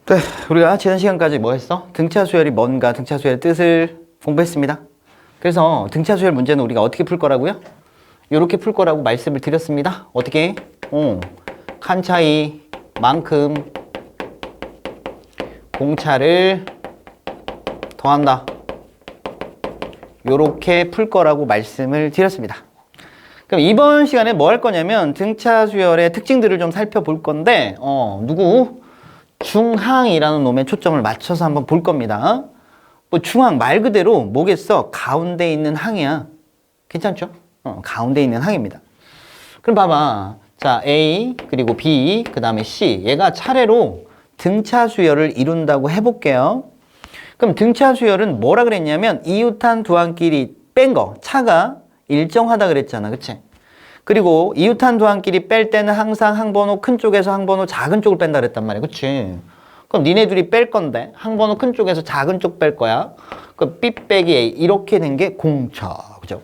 네, 우리가 지난 시간까지 뭐 했어? 등차 수열이 뭔가, 등차 수열의 뜻을 공부했습니다. 그래서 등차 수열 문제는 우리가 어떻게 풀 거라고요? 이렇게 풀 거라고 말씀을 드렸습니다. 어떻게? 칸 차이만큼 공차를 더한다. 요렇게 풀 거라고 말씀을 드렸습니다. 그럼 이번 시간에 뭐 할 거냐면 등차 수열의 특징들을 좀 살펴볼 건데 중항이라는 놈에 초점을 맞춰서 한번 볼 겁니다. 뭐 중항 말 그대로 뭐겠어? 가운데 있는 항이야. 괜찮죠? 가운데 있는 항입니다. 그럼 봐봐. 자, A 그리고 B 그 다음에 C 얘가 차례로 등차 수열을 이룬다고 해볼게요. 그럼 등차 수열은 뭐라 그랬냐면 이웃한 두 항끼리 뺀 거, 차가 일정하다 그랬잖아. 그치? 그리고 이웃한 두 항끼리 뺄 때는 항상 항번호 큰 쪽에서 항번호 작은 쪽을 뺀다 그랬단 말이야. 그치? 그럼 니네 둘이 뺄 건데 항번호 큰 쪽에서 작은 쪽 뺄 거야. 그럼 B 빼기 A 이렇게 된 게 공차. 그죠?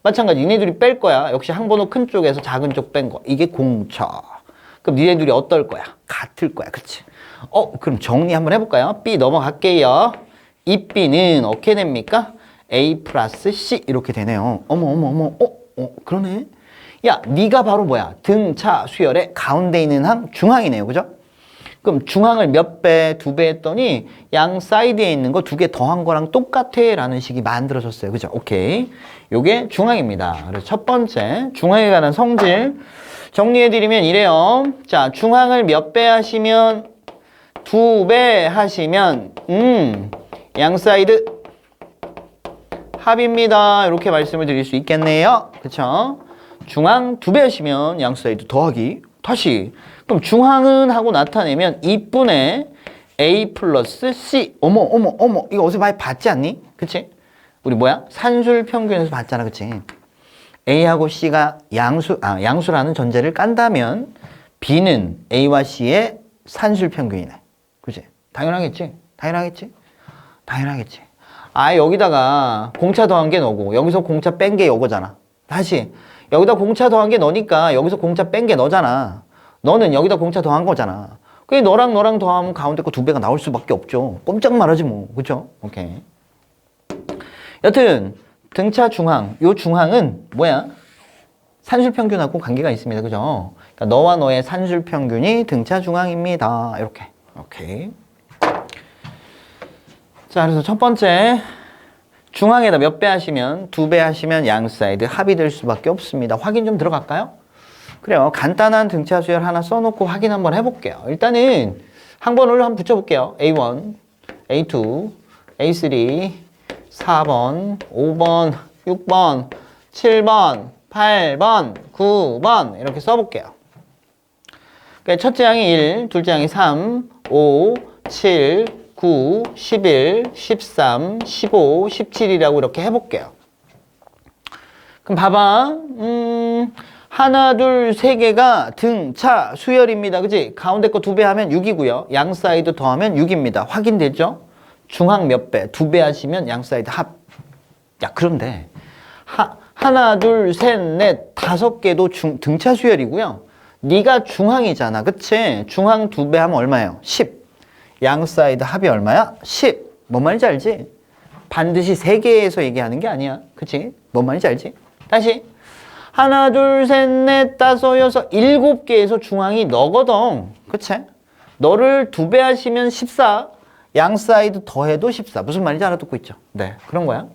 마찬가지 니네 둘이 뺄 거야. 역시 항번호 큰 쪽에서 작은 쪽 뺀 거. 이게 공차. 그럼 니네 둘이 어떨 거야? 같을 거야. 그치? 그럼 정리 한번 해볼까요? B 넘어갈게요. 이 B는 어떻게 됩니까? A 플러스 C 이렇게 되네요. 어머. 그러네. 야, 네가 바로 뭐야? 등차 수열의 가운데 있는 항 중항이네요. 그죠? 그럼 중항을 몇 배, 두 배 했더니 양 사이드에 있는 거 두 개 더한 거랑 똑같아 라는 식이 만들어졌어요. 그죠? 오케이. 요게 중항입니다. 그래서 첫 번째 중항에 관한 성질 정리해드리면 이래요. 자, 중항을 몇 배 하시면 두 배 하시면 양 사이드 합입니다. 이렇게 말씀을 드릴 수 있겠네요. 그쵸? 중항 두 배 하시면 양 사이드 더하기. 다시. 그럼 중항은 하고 나타내면 2분의 A 플러스 C. 어머. 이거 어디서 많이 봤지 않니? 그치? 우리 뭐야? 산술 평균에서 봤잖아. 그치? A하고 C가 양수라는 전제를 깐다면 B는 A와 C의 산술 평균이네. 그치? 당연하겠지? 여기다가 공차 더한 게 너고 여기서 공차 뺀 게 이거잖아. 다시 여기다 공차 더한 게 너니까 여기서 공차 뺀 게 너잖아. 너는 여기다 공차 더한 거잖아. 그게 너랑 더하면 가운데 거 두 배가 나올 수밖에 없죠. 꼼짝 말하지 뭐. 그쵸? 오케이. 여튼 등차 중항, 요 중항은 뭐야? 산술 평균하고 관계가 있습니다. 그죠? 그러니까 너와 너의 산술 평균이 등차 중항입니다. 이렇게. 오케이. 자, 그래서 첫 번째 중항에다 몇 배 하시면 두 배 하시면 양 사이드 합이 될 수밖에 없습니다. 확인 좀 들어갈까요? 그래요. 간단한 등차 수열 하나 써놓고 확인 한번 해볼게요. 일단은 항번호를 한번 붙여볼게요. A1, A2, A3, 4번, 5번, 6번, 7번, 8번, 9번 이렇게 써볼게요. 그러니까 첫째 항이 1, 둘째 항이 3, 5, 7, 9, 11, 13, 15, 17이라고 이렇게 해볼게요. 그럼 봐봐. 하나, 둘, 세 개가 등차 수열입니다. 그치? 가운데 거 두 배 하면 6이고요. 양 사이드 더하면 6입니다. 확인되죠? 중항 몇 배? 두 배 하시면 양 사이드 합. 야, 그런데 하나, 둘, 셋, 넷, 다섯 개도 등차 수열이고요. 네가 중항이잖아. 그치? 중항 두 배 하면 얼마예요? 10. 양 사이드 합이 얼마야? 10. 뭔 말인지 알지? 반드시 세 개에서 얘기하는 게 아니야. 그치? 뭔 말인지 알지? 다시. 하나, 둘, 셋, 넷, 다섯, 여섯, 일곱 개에서 중항이 너거든. 그치? 너를 두 배 하시면 14. 양 사이드 더해도 14. 무슨 말인지 알아듣고 있죠? 네. 그런 거야.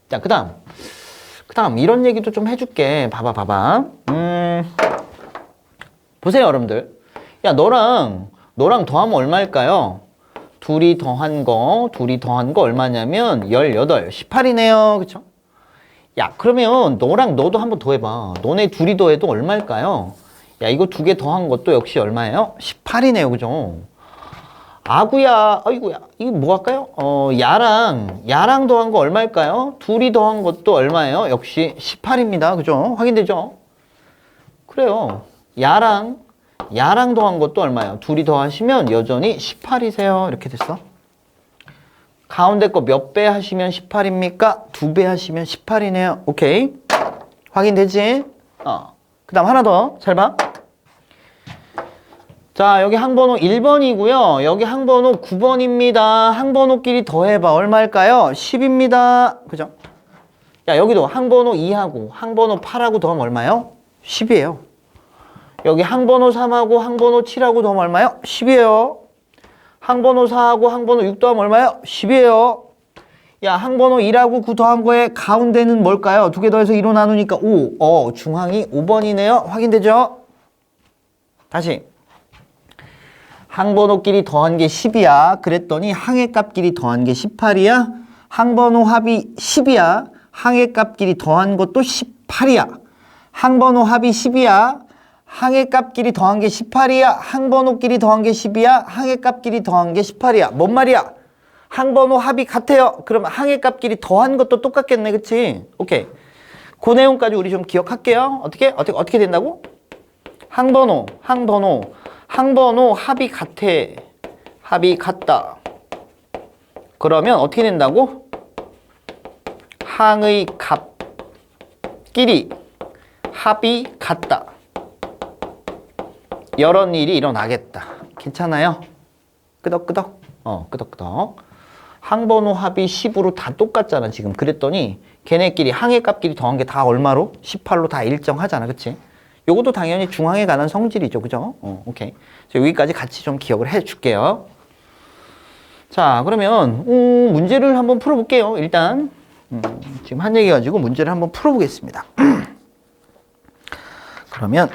자, 그 다음 이런 얘기도 좀 해줄게. 봐봐. 보세요, 여러분들. 야, 너랑 더하면 얼마일까요? 둘이 더한 거 얼마냐면 18, 18이네요. 그쵸? 야, 그러면 너랑 너도 한번 더해봐. 너네 둘이 더해도 얼마일까요? 야, 이거 두 개 더한 것도 역시 얼마예요? 18이네요. 그죠? 아이고야. 이거 뭐 할까요? 야랑 더한 거 얼마일까요? 둘이 더한 것도 얼마예요? 역시 18입니다. 그죠? 확인되죠? 그래요. 야랑 더한 것도 얼마예요? 둘이 더하시면 여전히 18이세요. 이렇게 됐어. 가운데 거 몇 배 하시면 18입니까? 두 배 하시면 18이네요. 오케이. 확인되지? 그 다음 하나 더. 잘 봐. 자, 여기 항번호 1번이고요. 여기 항번호 9번입니다. 항번호끼리 더해봐. 얼마일까요? 10입니다. 그죠? 야, 여기도 항번호 2하고 항번호 8하고 더하면 얼마요? 10이에요. 여기 항번호 3하고 항번호 7하고 더하면 얼마요? 10이에요. 항번호 4하고 항번호 6 더하면 얼마요? 10이에요. 야, 항번호 1하고 9 더한 거에 가운데는 뭘까요? 두 개 더해서 2로 나누니까 5. 중항이 5번이네요. 확인되죠? 다시. 항번호끼리 더한 게 10이야. 그랬더니 항해값끼리 더한 게 18이야. 항번호 합이 10이야. 항해값끼리 더한 것도 18이야. 항번호 합이 10이야. 항해값끼리 더한 게 18이야. 항번호끼리 더한 게 10이야. 항해값끼리 더한 게 18이야. 뭔 말이야? 항번호 합이 같아요. 그럼 항해값끼리 더한 것도 똑같겠네. 그치? 오케이. 그 내용까지 우리 좀 기억할게요. 어떻게 된다고? 항번호 합이 같아. 합이 같다. 그러면 어떻게 된다고? 항의 값끼리 합이 같다. 이런 일이 일어나겠다. 괜찮아요? 끄덕끄덕. 끄덕끄덕. 항번호 합이 10으로 다 똑같잖아, 지금. 그랬더니 걔네끼리 항해값끼리 더한 게 다 얼마로? 18로 다 일정하잖아, 그치? 요것도 당연히 중항에 관한 성질이죠, 그죠? 오케이. 여기까지 같이 좀 기억을 해 줄게요. 자, 그러면 문제를 한번 풀어볼게요. 일단 지금 한 얘기 가지고 문제를 한번 풀어보겠습니다. 그러면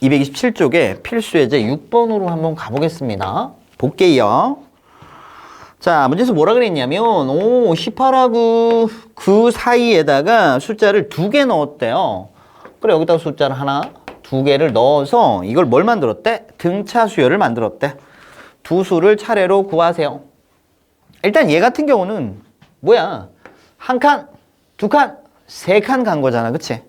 227쪽에 필수 예제 6번으로 한번 가보겠습니다. 볼게요. 자, 문제에서 뭐라 그랬냐면 18하고 그 사이에다가 숫자를 2개 넣었대요. 그래, 여기다가 숫자를 하나, 2개를 넣어서 이걸 뭘 만들었대? 등차 수열을 만들었대. 두 수를 차례로 구하세요. 일단 얘 같은 경우는 뭐야? 한 칸, 두 칸, 세 칸 간 거잖아, 그치?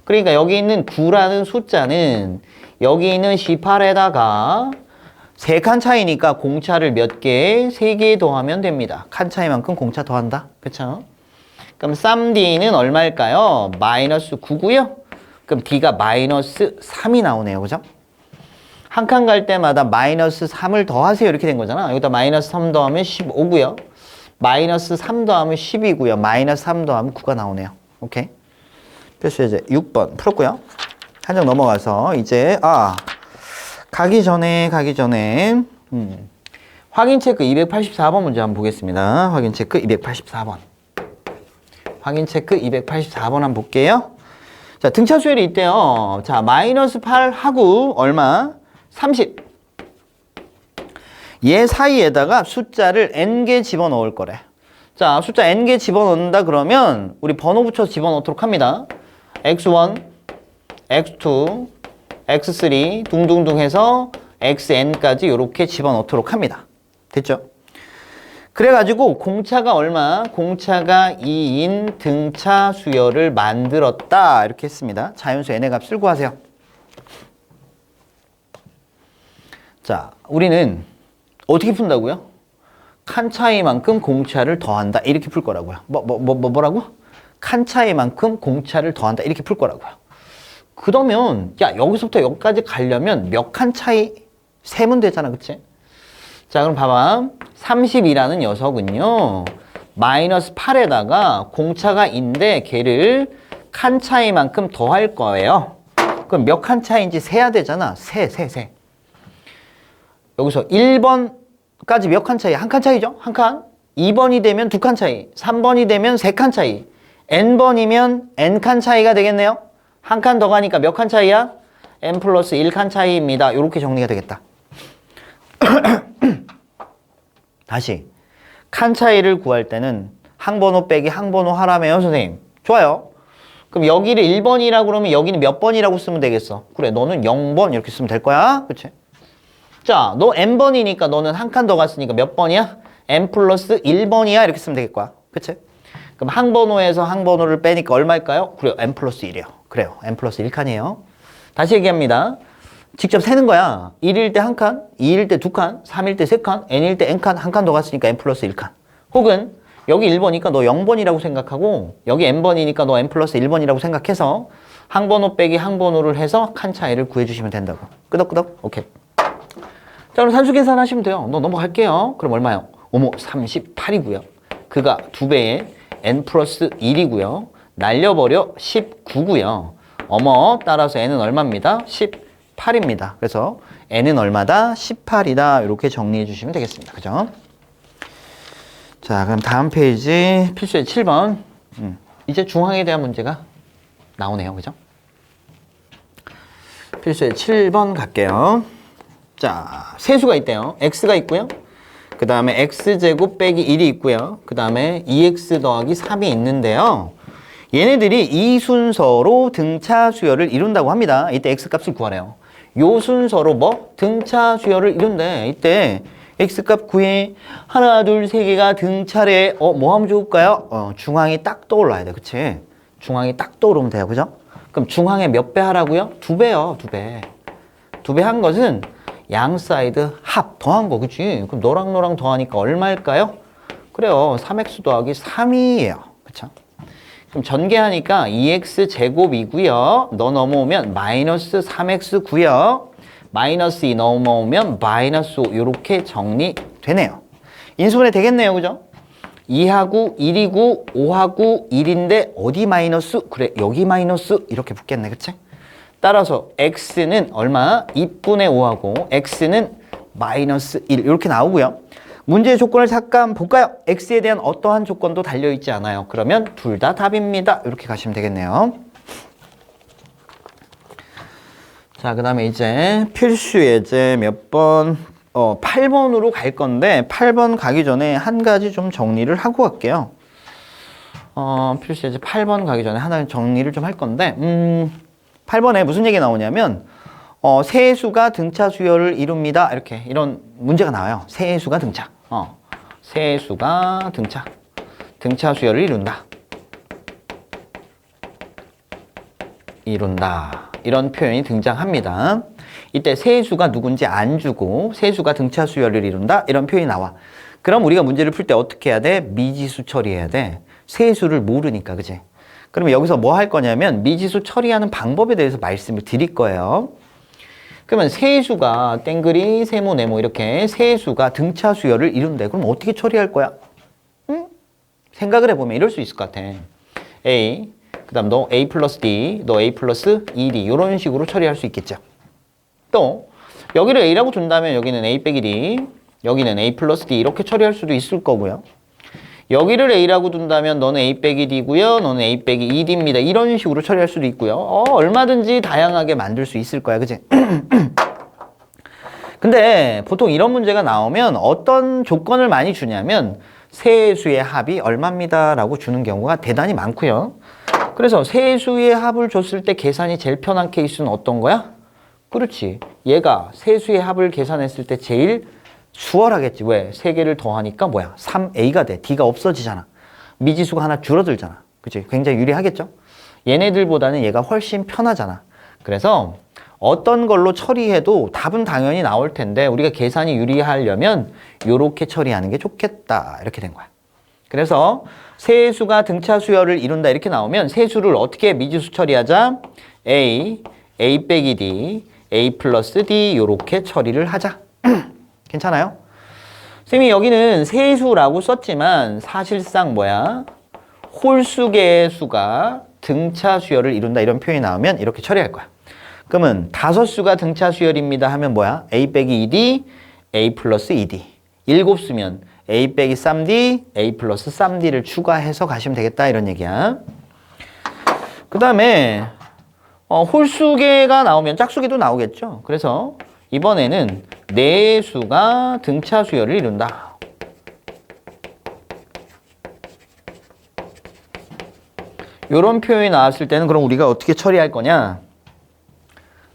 그러니까 여기 있는 9라는 숫자는 여기 있는 18에다가 3칸 차이니까 공차를 몇 개? 3개 더하면 됩니다. 칸 차이만큼 공차 더한다. 그쵸? 그럼 쌈 D는 얼마일까요? 마이너스 9고요. 그럼 D가 마이너스 3이 나오네요. 그죠? 한 칸 갈 때마다 마이너스 3을 더하세요. 이렇게 된 거잖아. 여기다 마이너스 3 더하면 15고요. 마이너스 3 더하면 10이고요. 마이너스 3 더하면 9가 나오네요. 오케이? 그래서 이제 6번 풀었고요. 한 장 넘어가서 이제 가기 전에 확인 체크 284번 문제 한번 보겠습니다. 확인 체크 284번. 확인 체크 284번 한번 볼게요. 자, 등차 수열이 있대요. 자, 마이너스 8하고 얼마? 30. 얘 사이에다가 숫자를 n개 집어넣을 거래. 자, 숫자 n개 집어넣는다 그러면 우리 번호 붙여서 집어넣도록 합니다. x1, x2, x3 둥둥둥 해서 xn까지 이렇게 집어넣도록 합니다. 됐죠? 그래가지고 공차가 얼마? 공차가 2인 등차 수열을 만들었다. 이렇게 했습니다. 자연수 n의 값을 구하세요. 자, 우리는 어떻게 푼다고요? 칸 차이만큼 공차를 더한다. 이렇게 풀 거라고요. 뭐라고? 칸 차이만큼 공차를 더한다. 이렇게 풀 거라고요. 그러면 야, 여기서부터 여기까지 가려면 몇 칸 차이 세면 되잖아. 그치? 자, 그럼 봐봐. 30이라는 녀석은요. 마이너스 8에다가 공차가 인데 걔를 칸 차이만큼 더할 거예요. 그럼 몇 칸 차이인지 세야 되잖아. 세. 여기서 1번까지 몇 칸 차이? 한 칸 차이죠? 한 칸. 2번이 되면 두 칸 차이. 3번이 되면 세 칸 차이. n번이면 n칸 차이가 되겠네요. 한 칸 더 가니까 몇 칸 차이야? n 플러스 1칸 차이입니다. 이렇게 정리가 되겠다. 다시 칸 차이를 구할 때는 항번호 빼기 항번호 하라며요, 선생님. 좋아요. 그럼 여기를 1번이라고 그러면 여기는 몇 번이라고 쓰면 되겠어? 그래, 너는 0번 이렇게 쓰면 될 거야. 그치? 자, 너 n번이니까 너는 한 칸 더 갔으니까 몇 번이야? n 플러스 1번이야. 이렇게 쓰면 되겠고. 그치? 그럼 항번호에서 항번호를 빼니까 얼마일까요? 그래요, n 플러스 1이요. 그래요, n 플러스 1칸이에요. 다시 얘기합니다. 직접 세는 거야. 1일 때 한 칸, 2일 때 두 칸, 3일 때 세 칸, n일 때 n칸, 한 칸 더 갔으니까 n 플러스 1칸. 혹은 여기 1번이니까 너 0번이라고 생각하고 여기 n번이니까 너 n 플러스 1번이라고 생각해서 항번호 빼기 항번호를 해서 칸 차이를 구해주시면 된다고. 끄덕끄덕. 오케이. 자, 그럼 산수 계산하시면 돼요. 넘어갈게요. 그럼 얼마요? 어머, 38이고요. 그가 2배에 n 플러스 1이고요. 날려버려 19고요. 어머, 따라서 n은 얼마입니다? 18입니다. 그래서 n은 얼마다? 18이다. 이렇게 정리해 주시면 되겠습니다. 그죠? 자, 그럼 다음 페이지 필수의 7번. 이제 중항에 대한 문제가 나오네요. 그죠? 필수의 7번 갈게요. 자, 세수가 있대요. x가 있고요. 그 다음에 x제곱 빼기 1이 있고요. 그 다음에 2x 더하기 3이 있는데요. 얘네들이 이 순서로 등차 수열을 이룬다고 합니다. 이때 x값을 구하래요. 요 순서로 뭐? 등차 수열을 이룬대. 이때 x값 구해. 하나, 둘, 세 개가 등차례. 뭐 하면 좋을까요? 중항이 딱 떠올라야 돼. 그치? 중항이 딱 떠오르면 돼요. 그죠? 그럼 중항에 몇 배 하라고요? 2배요. 2배. 2배 한 것은 양 사이드 합 더한 거. 그치? 그럼 너랑 더하니까 얼마일까요? 그래요. 3x 더하기 3이에요. 그쵸? 그럼 전개하니까 2x 제곱이고요. 너 넘어오면 마이너스 3x고요. 마이너스 2 넘어오면 마이너스 5 이렇게 정리되네요. 인수분해 되겠네요. 그죠? 2하고 1이고 5하고 1인데 어디 마이너스? 그래, 여기 마이너스 이렇게 붙겠네. 그치? 따라서 x는 얼마? 2분의 5하고 x는 마이너스 1 이렇게 나오고요. 문제의 조건을 잠깐 볼까요? x에 대한 어떠한 조건도 달려있지 않아요. 그러면 둘 다 답입니다. 이렇게 가시면 되겠네요. 자, 그 다음에 이제 필수 예제 몇 번? 8번으로 갈 건데 8번 가기 전에 한 가지 좀 정리를 하고 갈게요. 필수 예제 8번 가기 전에 하나 정리를 좀 할 건데 8번에 무슨 얘기 나오냐면 세수가 등차 수열을 이룹니다. 이렇게 이런 문제가 나와요. 세수가 등차. 세수가 등차 수열을 이룬다. 이런 표현이 등장합니다. 이때 세수가 누군지 안 주고 세수가 등차 수열을 이룬다. 이런 표현이 나와. 그럼 우리가 문제를 풀 때 어떻게 해야 돼? 미지수 처리해야 돼. 세수를 모르니까, 그치? 그러면 여기서 뭐 할 거냐면 미지수 처리하는 방법에 대해서 말씀을 드릴 거예요. 그러면 세수가 땡그리, 세모, 네모 이렇게 세수가 등차 수열을 이룬대. 그럼 어떻게 처리할 거야? 생각을 해보면 이럴 수 있을 것 같아. A, 그 다음 너 A 플러스 D, 너 A 플러스 2D 이런 식으로 처리할 수 있겠죠. 또 여기를 A라고 둔다면 여기는 A 빼기 D, 여기는 A 플러스 D 이렇게 처리할 수도 있을 거고요. 여기를 A라고 둔다면 너는 A 빼기 D고요. 너는 A 빼기 2D입니다. 이런 식으로 처리할 수도 있고요. 얼마든지 다양하게 만들 수 있을 거야. 그치? 근데 보통 이런 문제가 나오면 어떤 조건을 많이 주냐면 세수의 합이 얼마입니다 라고 주는 경우가 대단히 많고요. 그래서 세수의 합을 줬을 때 계산이 제일 편한 케이스는 어떤 거야? 그렇지. 얘가 세수의 합을 계산했을 때 제일 수월하겠지. 왜? 3개를 더하니까 뭐야? 3a가 돼. d가 없어지잖아. 미지수가 하나 줄어들잖아. 그치? 굉장히 유리하겠죠? 얘네들보다는 얘가 훨씬 편하잖아. 그래서 어떤 걸로 처리해도 답은 당연히 나올 텐데 우리가 계산이 유리하려면 이렇게 처리하는 게 좋겠다. 이렇게 된 거야. 그래서 세수가 등차 수열을 이룬다 이렇게 나오면 세수를 어떻게 미지수 처리하자? A 빼기 D, A 플러스 D 이렇게 처리를 하자. 괜찮아요? 선생님이 여기는 세수라고 썼지만 사실상 뭐야? 홀수계의 수가 등차 수열을 이룬다 이런 표현이 나오면 이렇게 처리할 거야. 그러면 5수가 등차 수열입니다 하면 뭐야? A 빼기 2D, A 플러스 2D. 7수면 A 빼기 3D, A 플러스 3D를 추가해서 가시면 되겠다 이런 얘기야. 그 다음에 홀수계가 나오면 짝수계도 나오겠죠. 그래서 이번에는 4수가 등차 수열을 이룬다. 이런 표현이 나왔을 때는 그럼 우리가 어떻게 처리할 거냐?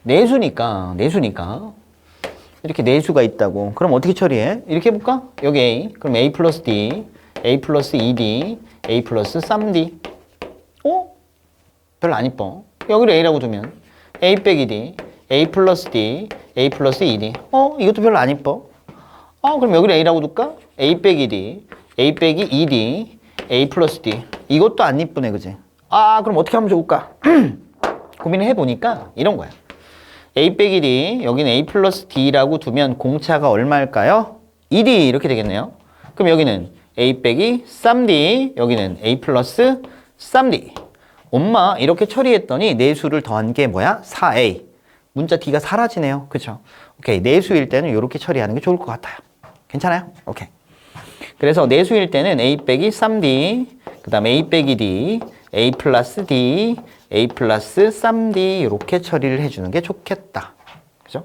내수니까 이렇게 내수가 있다고. 그럼 어떻게 처리해? 이렇게 해볼까? 여기 A, 그럼 A 플러스 D, A 플러스 2D, A 플러스 3D. 별로 안 이뻐. 여기를 A라고 두면 A 빼기 D, A 플러스 D, A 플러스 2D. 이것도 별로 안 이뻐. 그럼 여기를 A라고 둘까? A 빼기 D, A 빼기 2D, A 플러스 D. 이것도 안 이쁘네, 그지? 그럼 어떻게 하면 좋을까? 고민을 해보니까 이런 거야. a 빼기 d, 여기는 a 플러스 d라고 두면 공차가 얼마일까요? 2d 이렇게 되겠네요. 그럼 여기는 a 빼기 3d, 여기는 a 플러스 3d. 엄마 이렇게 처리했더니 내수를 더한 게 뭐야? 4a. 문자 d가 사라지네요. 그쵸? 오케이. 내수일 때는 이렇게 처리하는 게 좋을 것 같아요. 괜찮아요? 오케이. 그래서 내수일 때는 a 빼기 3d, 그 다음에 a 빼기 d, a 플러스 d, a 플러스 3d 이렇게 처리를 해주는 게 좋겠다. 그죠?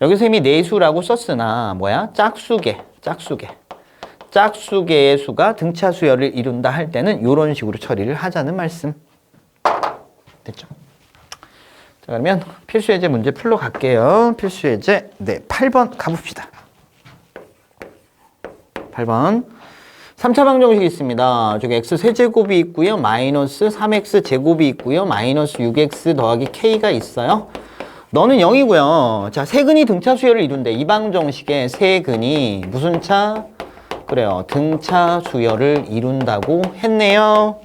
여기서 이미 내수라고 썼으나 뭐야? 짝수계의 수가 등차 수열을 이룬다 할 때는 이런 식으로 처리를 하자는 말씀. 됐죠? 자, 그러면 필수예제 문제 풀러 갈게요. 필수예제 네, 8번 가봅시다. 8번 3차 방정식이 있습니다. 저기 x 세제곱이 있고요. 마이너스 3x 제곱이 있고요. 마이너스 6x 더하기 k가 있어요. 너는 0이고요. 자, 세근이 등차 수열을 이룬대. 이 방정식에 세근이 무슨 차? 그래요. 등차 수열을 이룬다고 했네요.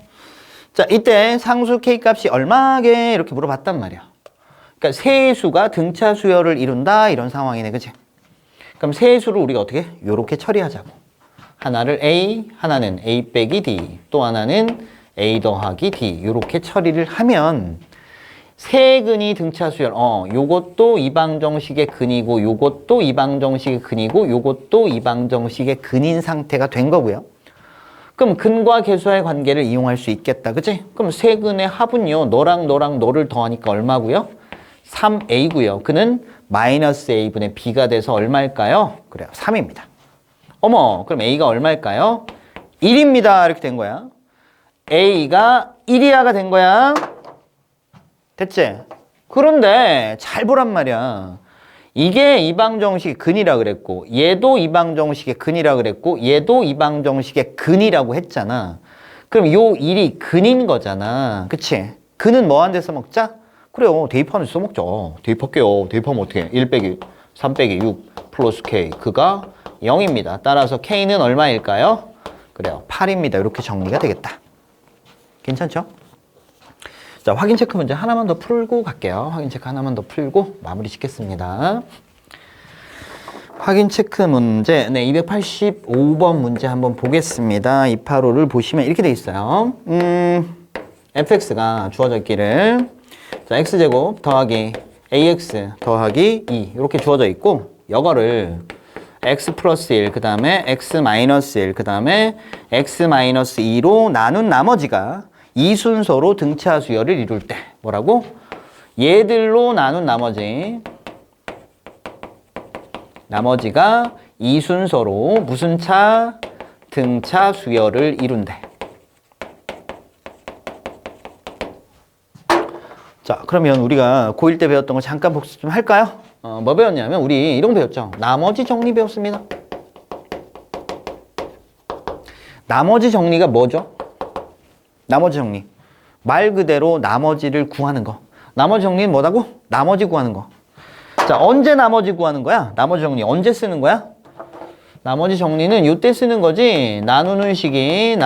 자, 이때 상수 k 값이 얼마게 이렇게 물어봤단 말이야. 그러니까 세수가 등차 수열을 이룬다 이런 상황이네. 그치? 그럼 세수를 우리가 어떻게? 요렇게 처리하자고. 하나를 a, 하나는 a 빼기 d, 또 하나는 a 더하기 d 요렇게 처리를 하면 세근이 등차 수열, 요것도 이 방정식의 근이고 요것도 이 방정식의 근이고 요것도 이 방정식의 근인 상태가 된 거고요. 그럼 근과 계수와의 관계를 이용할 수 있겠다. 그치? 그럼 세근의 합은요. 너랑 너를 더하니까 얼마고요? 3a고요. 그는 마이너스 a분의 b가 돼서 얼마일까요? 그래요. 3입니다. 어머, 그럼 a가 얼마일까요? 1입니다. 이렇게 된 거야. a가 1이야가 된 거야. 됐지? 그런데 잘 보란 말이야. 이게 이 방정식의 근이라 그랬고 얘도 이 방정식의 근이라 그랬고 얘도 이 방정식의 근이라고 했잖아. 그럼 요 1이 근인 거잖아. 그치? 근은 뭐 한 데 써먹자? 그래요. 대입하는 데 써먹죠. 대입할게요. 대입하면 어떻게 해? 1 빼기 3 빼기 6 플러스 k. 그가 0입니다. 따라서 k는 얼마일까요? 그래요. 8입니다. 이렇게 정리가 되겠다. 괜찮죠? 자, 확인 체크 문제 하나만 더 풀고 갈게요. 확인 체크 하나만 더 풀고 마무리 짓겠습니다. 확인 체크 문제, 네, 285번 문제 한번 보겠습니다. 285를 보시면 이렇게 돼 있어요. fx가 주어져 있기를, 자, x제곱 더하기 ax 더하기 2 이렇게 주어져 있고, 이거를 x 플러스 1, 그 다음에 x 마이너스 1, 그 다음에 x 마이너스 2로 나눈 나머지가 이 순서로 등차 수열을 이룰 때 뭐라고? 얘들로 나눈 나머지가 이 순서로 무슨 차? 등차 수열을 이룬대. 자, 그러면 우리가 고1 때 배웠던 거 잠깐 복습 좀 할까요? 뭐 배웠냐면 우리 이런 거 배웠죠. 나머지 정리 배웠습니다. 나머지 정리가 뭐죠? 나머지 정리. 말 그대로 나머지를 구하는 거. 나머지 정리는 뭐라고? 나머지 구하는 거. 자, 언제 나머지 구하는 거야? 나머지 정리 언제 쓰는 거야? 나머지 정리는 이때 쓰는 거지. 나누는 식이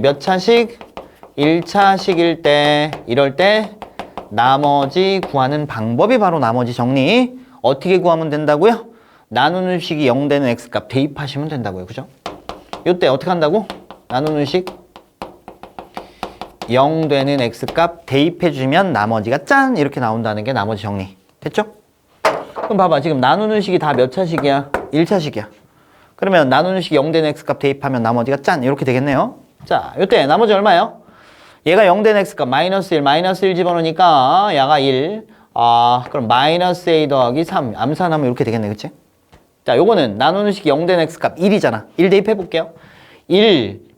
몇 차식? 1차식일 때, 이럴 때 나머지 구하는 방법이 바로 나머지 정리. 어떻게 구하면 된다고요? 나누는 식이 0 되는 x값 대입하시면 된다고요. 그죠? 이때 어떻게 한다고? 나누는 식 0 되는 x값 대입해주면 나머지가 짠! 이렇게 나온다는 게 나머지 정리. 됐죠? 그럼 봐봐. 지금 나누는 식이 다 몇 차식이야? 1차식이야. 그러면 나누는 식이 0 되는 x값 대입하면 나머지가 짠! 이렇게 되겠네요. 자, 이때 나머지 얼마예요? 얘가 0 되는 x값 마이너스 1 집어넣으니까 얘가 1. 그럼 마이너스 a 더하기 3. 암산하면 이렇게 되겠네. 그치? 자, 요거는 나누는 식이 0 되는 x값 1이잖아. 1 대입해 볼게요. 1.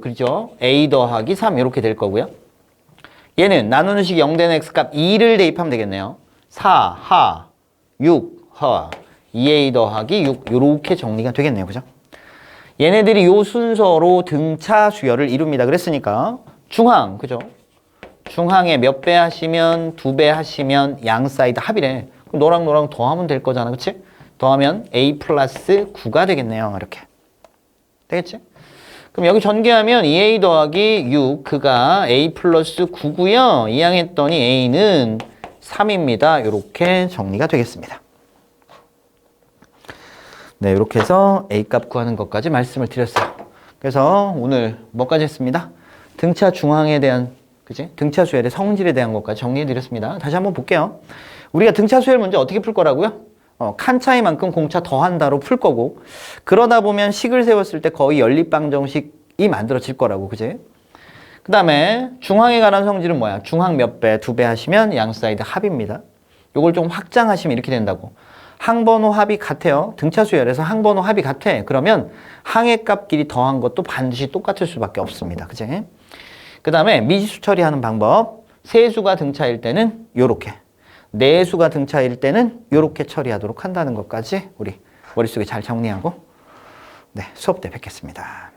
그렇죠? a 더하기 3 이렇게 될 거고요. 얘는 나누는 식이 0 되는 x값 2를 대입하면 되겠네요. 4, 하, 6, 하, 2a 더하기 6 이렇게 정리가 되겠네요. 그죠? 얘네들이 요 순서로 등차 수열을 이룹니다. 그랬으니까 중항, 그죠? 중항에 몇 배 하시면 2배 하시면 양 사이드 합이래. 그럼 너랑 더하면 될 거잖아. 그치? 더하면 a 플러스 9가 되겠네요. 이렇게. 되겠지? 그럼 여기 전개하면 2a 더하기 6, 그가 a 플러스 9고요. 이항했더니 a는 3입니다. 이렇게 정리가 되겠습니다. 네, 이렇게 해서 A값 구하는 것까지 말씀을 드렸어요. 그래서 오늘 뭐까지 했습니다? 등차 중앙에 대한, 그치? 등차 수열의 성질에 대한 것까지 정리해 드렸습니다. 다시 한번 볼게요. 우리가 등차 수열 문제 어떻게 풀 거라고요? 칸 차이만큼 공차 더한다로 풀 거고, 그러다 보면 식을 세웠을 때 거의 연립방정식이 만들어질 거라고, 그치? 그 다음에 중항에 관한 성질은 뭐야? 중항 몇 배, 2배 하시면 양 사이드 합입니다. 요걸 좀 확장하시면 이렇게 된다고. 항번호 합이 같아요. 등차 수열에서 항번호 합이 같아. 그러면 항의 값끼리 더한 것도 반드시 똑같을 수밖에 없습니다. 그치? 그 다음에 미지수 처리하는 방법. 세수가 등차일 때는 요렇게, 네수가 등차일 때는 요렇게 처리하도록 한다는 것까지 우리 머릿속에 잘 정리하고, 네, 수업 때 뵙겠습니다.